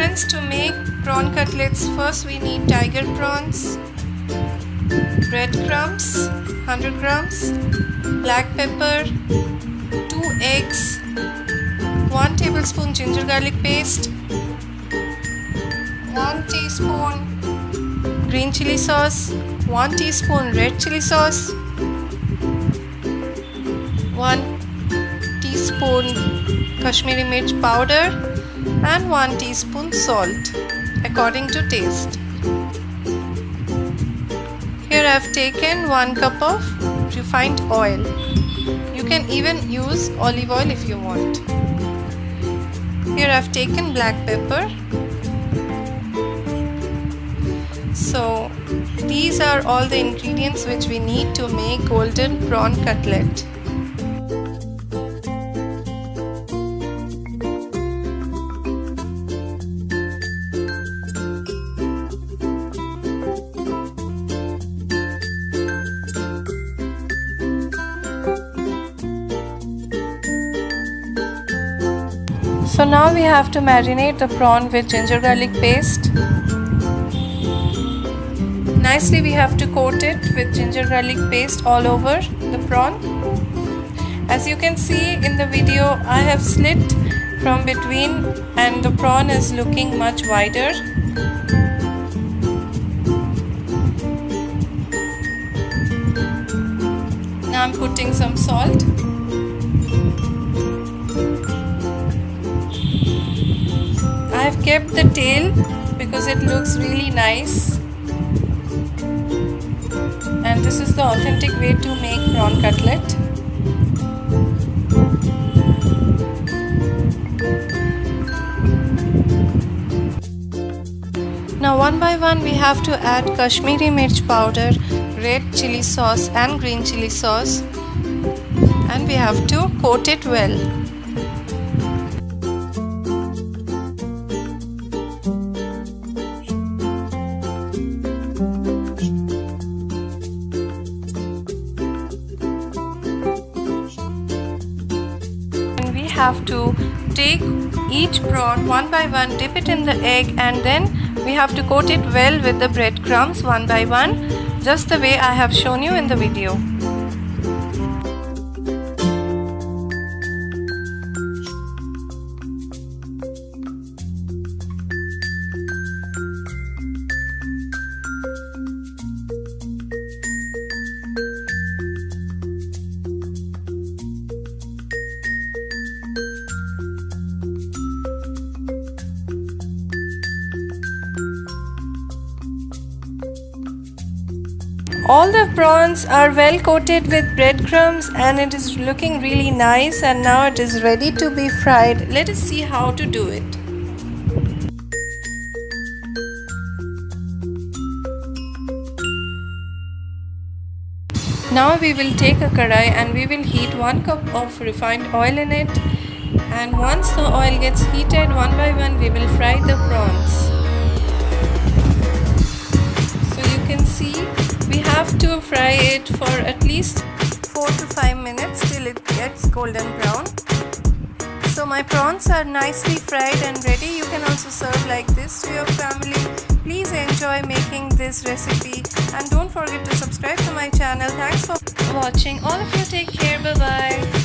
friends, to make prawn cutlets, first we need tiger prawns, breadcrumbs 100 grams, black pepper, 2 eggs, 1 tablespoon ginger garlic paste, 1 teaspoon green chili sauce, 1 teaspoon red chili sauce, 1 teaspoon Kashmiri mirch powder, and 1 teaspoon salt according to taste. Here I have taken 1 cup of refined oil. You can even use olive oil if you want. Here I have taken black pepper. So these are all the ingredients which we need to make golden prawn cutlet. So now we have to marinate the prawn with ginger garlic paste. Nicely we have to coat it with ginger garlic paste all over the prawn. As you can see in the video, I have slit from between and the prawn is looking much wider. Now I'm putting some salt. I have kept the tail because it looks really nice, and this is the authentic way to make prawn cutlet. Now one by one we have to add Kashmiri mirch powder, red chili sauce and green chili sauce, and we have to coat it well. Have to take each prawn one by one, dip it in the egg, and then we have to coat it well with the breadcrumbs one by one, just the way I have shown you in the video. All the prawns are well coated with breadcrumbs and it is looking really nice, and now it is ready to be fried. Let us see how to do it. Now we will take a karai and we will heat 1 cup of refined oil in it, and once the oil gets heated, one by one we will fry the prawns. So you can see we have to fry it for at least 4 to 5 minutes till it gets golden brown. So my prawns are nicely fried and ready. You can also serve like this to your family. Please enjoy making this recipe and don't forget to subscribe to my channel. Thanks for watching. All of you take care. Bye bye.